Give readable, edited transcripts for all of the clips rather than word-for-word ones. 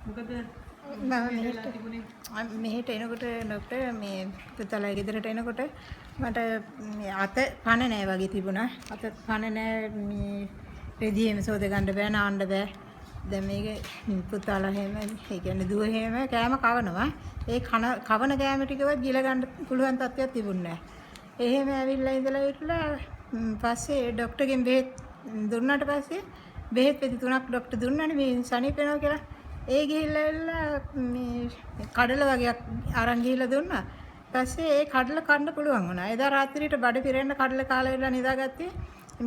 මොකද මෙහෙට එනකොට ડોක්ටර් මේ පුතාලා ගෙදරට එනකොට මට අත පණ නැහැ වගේ තිබුණා. අත පණ නැහැ මේ රෙදියෙම සෝද ගන්න බෑ නාන්න බෑ. දැන් මේක පුතාලා හැම ඒ කියන්නේ දුව හැම කෑම කවනවා. ඒ කවන කෑම ටිකවත් ගිල ගන්න පුළුවන් තත්ත්වයක් තිබුණේ නැහැ. එහෙම ඇවිල්ලා ඉඳලා පස්සේ ડોක්ටර්ගෙන් බෙහෙත් දුන්නාට පස්සේ බෙහෙත් පෙති 3ක් ડોක්ටර් දුන්නානේ මේ සනීප වෙනවා කියලා. ඒ ගිහිල්ලා මේ කඩල වගේක් අරන් ගිහිල්ලා දුන්නා. ඊපස්සේ ඒ කඩල කන්න පුළුවන් වුණා. එදා රාත්‍රියට බඩ පිරෙන්න කඩල කාලා වෙලා නිදාගත්තේ.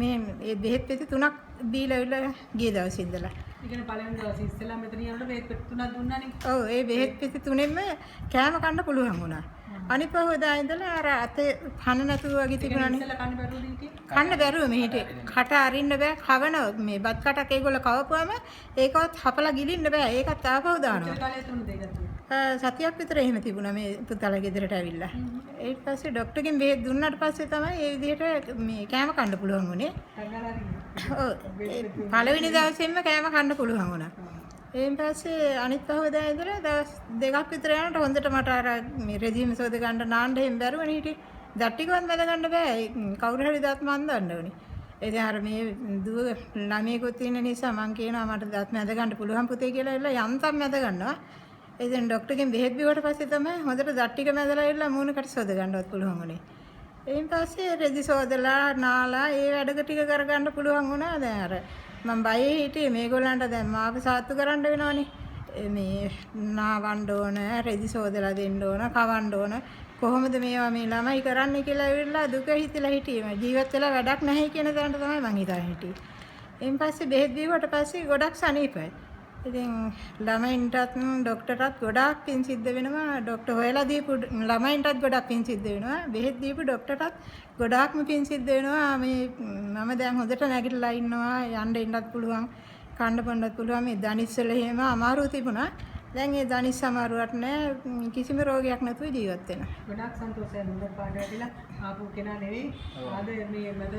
මේ බෙහෙත් පෙති 3ක් දීලා ඉවරලා ගිය දවසේ ඉඳලා. ඒ කියන්නේ පළවෙනි දවසේ ඉස්සෙල්ලා මෙතන යනකොට බෙහෙත් පෙති 3ක් දුන්නානේ. ඔව් ඒ බෙහෙත් පෙති 3ෙන්ම කෑම කන්න පුළුවන් වුණා. අනිත් පහවදා ඉඳලා අර අතේ කන නැතුව වගේ තිබුණානේ. ඉස්සෙල්ලා කන්න බැරුවද හිටියේ? කන්න බැරුව මෙහෙට කට අරින්න බෑ. කවන මේ බත් කටක් ඒගොල්ලෝ කවපුවම ඒකවත් හපලා ගිලින්න බෑ. ඒකත් ආපහු දානවා. කාලේ තුනද ඒකත්? සතියක් විතර එහෙම තිබුණා මේ පුතාලා ගෙදරට ඇවිල්ලා. ඊට පස්සේ ડોක්ටර්ගෙන් බෙහෙත් දුන්නාට පස්සේ තමයි මේ විදිහට මේ කෑම කන්න පුළුවන් වුණේ. ඔව්. පළවෙනි දවසේම කෑම කන්න පුළුවන් වුණා. ඊට පස්සේ අනිත් පහවදා ඉඳලා දවස් දෙකක් විතර යනකොට හොඳට මට අර මේ රෙදිම සෝද ගන්න නාන්න හැම බැරුවනේ හිටියේ. දත් ටිකවත් මැද ගන්න බෑ. කවුරු හරි දත් මන්දන්න ඕනේ. ඉතින් අර මේ දුව ළමයෙකුත් ඉන්න නිසා මං කියනවා මට දත් මැද ගන්න පුළුවන් පුතේ කියලා ඉල්ල යන්තම් මැද ගන්නවා. ඉතින් ડોක්ටර්ගෙන් බෙහෙත් බිව්වට පස්සේ තමයි හොඳට දත් ටික මැදලා ඉල්ල මූණකට සෝද ගන්නවත් පුළුවන් වුණේ. ඊට පස්සේ රෙදි සෝදලා නාලා ඒ වැඩ ටික කරගන්න පුළුවන් වුණා. දැන් අර මම බයේ හිටියේ මේගොල්ලන්ට දැන් මාව සාත්තු කරන්න වෙනවනේ. මේ නාවන්න ඕන, රෙදි සෝදලා දෙන්න ඕන, කවන්න ඕන. කොහොමද මේවා මේ ළමයි කරන්නේ කියලා ඇවිල්ලා දුක හිතලා හිටියේ. ජීවත් වෙලා වැඩක් නැහැ කියන තැනට තමයි මං හිතාගෙන හිටියේ. ඊට පස්සේ බෙහෙත් දීුවට පස්සේ ගොඩක් සනීපයි. ඉතින් ළමයින්ටත් ડોක්ටර්ටත් ගොඩාක් පින් සිද්ධ වෙනවා. ડોක්ටර් හොයලා දීපු ළමයින්ටත් ගොඩක් පින් සිද්ධ වෙනවා. බෙහෙත් දීපු ડોක්ටර්ටත් ගොඩාක්ම පින් සිද්ධ වෙනවා. මේ මම දැන් හොඳට නැගිටලා ඉන්නවා. යන්න ඉන්නත් පුළුවන්. කන්න බොන්නත් පුළුවන්. මේ දනිස්සල එහෙම අමාරු තිබුණා. දැන් ඒ දනිස් අමාරුවක් නැහැ. කිසිම රෝගයක් නැතුව ජීවත් වෙනවා. ගොඩාක් සන්තෝෂයි හොඳ පාඩ ඇවිල්ලා ආපු කෙනා නෙවෙයි. ආද මේ මද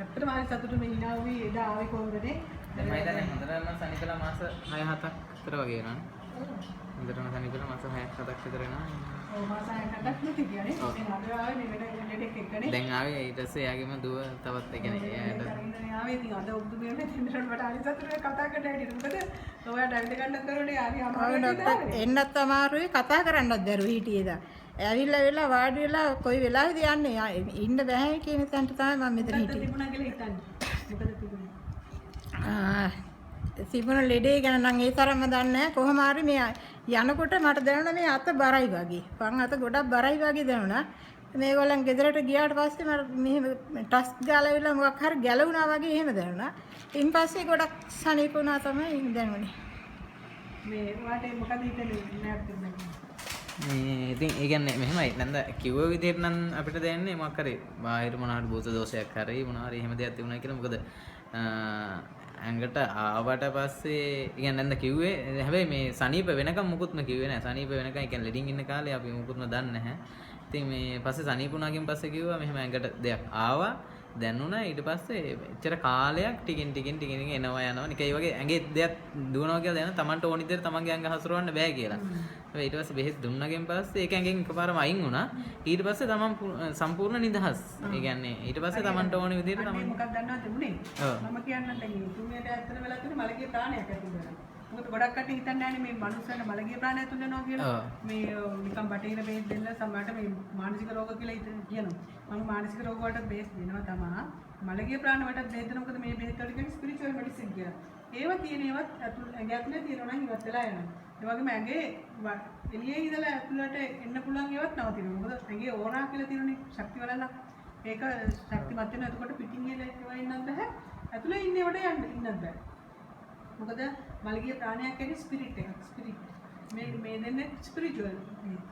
ඇත්තටම හරි සතුටු මේ hina වුණේ එදා ආවේ කොහොමදනේ? දැන් මම හිතන්නේ හොඳටම සනිකලා මාස 6-7ක් විතර වගේ වෙනවා. හොඳටම සනිකලා මාස 6-7ක් විතර වෙනවා. ඔව් මාස 6-7ක් නැති කියන්නේ. දැන් අද ආවේ මේ වෙන ඩෙඩෙක් එක්කනේ. දැන් ආවේ ඊට පස්සේ එයාගේම දුව තවත් ඒ කියන්නේ එයාට ආවේ ඉතින් අද උද්දු මේ දෙන්නට මට හරි සතුටුයි කතා කරන්න හැටියට. මොකද ඔයාට ඇවිත් ගන්න කරුණේ හරි අමාරුයි. එන්නත් අමාරුයි කතා කරන්නත් බැරුව හිටියේදා. ඇවිල්ලා වෙලා වාඩි වෙලා කොයි වෙලාවෙද යන්නේ ඉන්න බෑ කියන තැනට තමයි මම මෙතන හිටියේ. තිබුණා කියලා හිතන්නේ. මොකද තිබුණේ? තිබුණ ලෙඩේ ගැන නම් ඒ තරම්ම දන්නේ නැහැ. කොහොම හරි මේ යනකොට මට දැනුණා මේ අත බරයි වගේ. වම් අත ගොඩක් බරයි වගේ දැනුණා. මේගොල්ලන් ගෙදරට ගියාට පස්සේ මට මෙහෙම ටස් ගාලා වෙලා මොකක් හරි ගැලවුණා වගේ එහෙම දැනුණා. ඊන් පස්සේ ගොඩක් සනීප වුණා තමයි දැනුනේ. මේ ඔයාට මොකද හිතන්නේ නැත්නම් මේ ඉතින් ඒ කියන්නේ මෙහෙමයි නන්ද කිව්ව විදිහට නම් අපිට දැනෙන්නේ මොකක් හරි බාහිර මොනවා හරි භූත දෝෂයක් හරි මොනවා හරි එහෙම දෙයක් තිබුණා කියලා. මොකද ඇඟට ආවට පස්සේ කියන්නේ නන්ද කිව්වේ හැබැයි මේ සනීප වෙනකම් මුකුත්ම කිව්වේ නැහැ. සනීප වෙනකම් ඒ කියන්නේ ලෙඩින් ඉන්න කාලේ අපි මුකුත්ම දන්නේ නැහැ. ඉතින් මේ පස්සේ සනීප වුණාකින් පස්සේ කිව්වා මෙහෙම ඇඟට දෙයක් ආවා දැනුණා. ඊට පස්සේ එච්චර කාලයක් ටිකින් එනවා යනවා නිකයි වගේ ඇඟේ දෙයක් දුවනවා කියලා දැන තමන්ට ඕනි දෙයට තමන්ගේ ඇඟ හසුරවන්න බෑ කියලා. හැබැයි ඊට පස්සේ බෙහෙත් දුන්නගෙන් පස්සේ ඒක ඇඟෙන් එකපාරම අයින් වුණා. ඊට පස්සේ තමන් සම්පූර්ණ නිදහස්. ඒ කියන්නේ ඊට පස්සේ තමන්ට ඕනි විදියට තමන් මොකක්ද දන්නවද උනේ? මම කියන්නම් දැන් මේ තුන්වෙනි ඇත්තට වෙලා තියෙන මලගේ ප්‍රාණයක් ඇති වෙනවා. මොකද ගොඩක් කට්ටිය හිතන්නේ නැහැ මේ මනුස්සයන්ට මලගේ ප්‍රාණය තුන් වෙනවා කියලා. මේ නිකන් බටහිර බෙහෙත් දෙන්න සමහරට මේ මානසික රෝග කියලා කියනවා. මම මානසික රෝග වලට බෙහෙත් දෙනවා තමයි. මලගේ ප්‍රාණ වලට බෙහෙත් දෙනවා. මොකද මේ බෙහෙත් වල කියන්නේ ස්පිරිචුවල් මෙඩිසින් කියලා. ඒවා තියෙන ඒවත් ඇඟ ඇතුලේ තියෙනවා නම් ඉවත් වෙලා යනවා. ඒ වගේම ඇඟේ එළියේ ඉඳලා ඇතුලට එන්න පුළුවන් ඒවත් නවතිනවා. මොකද ඇඟේ ඕරා කියලා තියෙනනේ ශක්ති වලලා. ඒක ශක්තිමත් වෙනවා. එතකොට පිටින් ඒවා ඉන්නත් බෑ. ඇතුලේ ඉන්නේ වට ඉන්නත් බෑ. මොකද මලගේ ප්‍රාණයක් කියන්නේ ස්පිරිට් එකක්. ස්පිරිට්. මේ දෙන්නේ ස්පිරිචුවල්.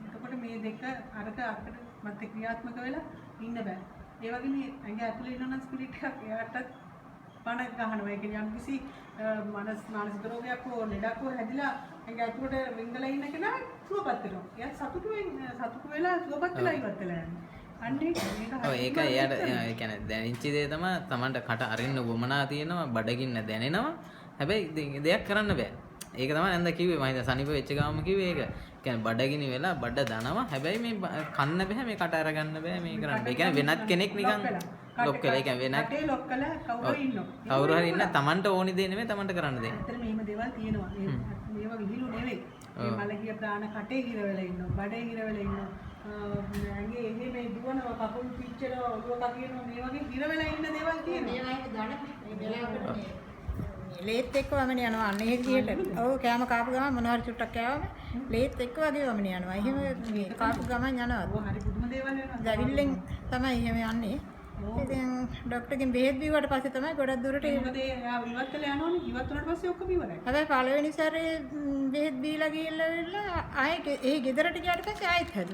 එතකොට මේ දෙක අරක අකට මත ක්‍රියාත්මක වෙලා ඉන්න බෑ. ඒ වගේ මේ ඇඟ ඇතුලේ ඉන්න නම් ස්පිරිට් එකක් එයාටත් පණ ගහනවා. ඒ කියන්නේ යම්කිසි මානසික රෝගයක් හෝ ලෙඩක් හෝ හැදිලා ඇඟ ඇතුලට වින්දලා ඉන්න කෙනා සුවපත් වෙනවා. එයා සතුටු වෙලා සුවපත් වෙලා ඉවත් වෙලා යනවා. අන්නේ ඒක එයාට ඒ කියන්නේ දැනෙච්ච දේ තමයි තමන්ට කට අරින්න වමනා තියෙනවා බඩගින්න දැනෙනවා. හැබැයි දෙයක් කරන්න බෑ. ඒක තමයි නැන්ද කිව්වේ මම හිතා සනීප වෙච්ච ගාම කිව්වේ ඒක. කියන්නේ බඩගිනි වෙලා බඩ දනවා. හැබැයි මේ කන්න බෑ මේ කට අරගන්න බෑ මේ කරන්න. ඒ කියන්නේ වෙනත් කෙනෙක් නිකන් ලොක් කළා. ඒ කියන්නේ වෙනත් කටේ ලොක් කළා කවුරු ඉන්නවා. කවුරු හරි ඉන්න තමන්ට ඕනි දේ නෙමෙයි තමන්ට කරන්න දෙන්නේ. ඇත්තට මෙහෙම දේවල් තියෙනවා. මේවා විහිළු නෙවෙයි. මේ මලගිය ප්‍රාණ කටේ හිර වෙලා ඉන්නවා. බඩේ හිර වෙලා ඉන්නවා. ඇඟේ එහෙ මේ දුවනවා කකුල් පිච්චෙනවා ඔළුව කපිනවා මේ වගේ හිර වෙලා ඉන්න දේවල් තියෙනවා. ලේත් එක්ක වමන යනවා අන්න ඒ විදිහට. ඔව් කෑම කාපු ගමන් මොනවා හරි චුට්ටක් කෑවම ලේත් එක්ක වගේ වමන යනවා. එහෙම මේ කාපු ගමන් යනවා. ඔව් හරි පුදුම දේවල් වෙනවා. දැවිල්ලෙන් තමයි එහෙම යන්නේ. ඉතින් ડોක්ටර්ගෙන් බෙහෙත් බීවට පස්සේ තමයි ගොඩක් දුරට මොකද එයා ඉවත් කළා යනවනේ ඉවත් වුණාට පස්සේ ඔක්කොම ඉවරයි. හැබැයි පළවෙනි සැරේ බෙහෙත් බීලා ගිහිල්ලා ආයේ ඒ ගෙදරට ගියාට පස්සේ ආයෙත් හැදුවා.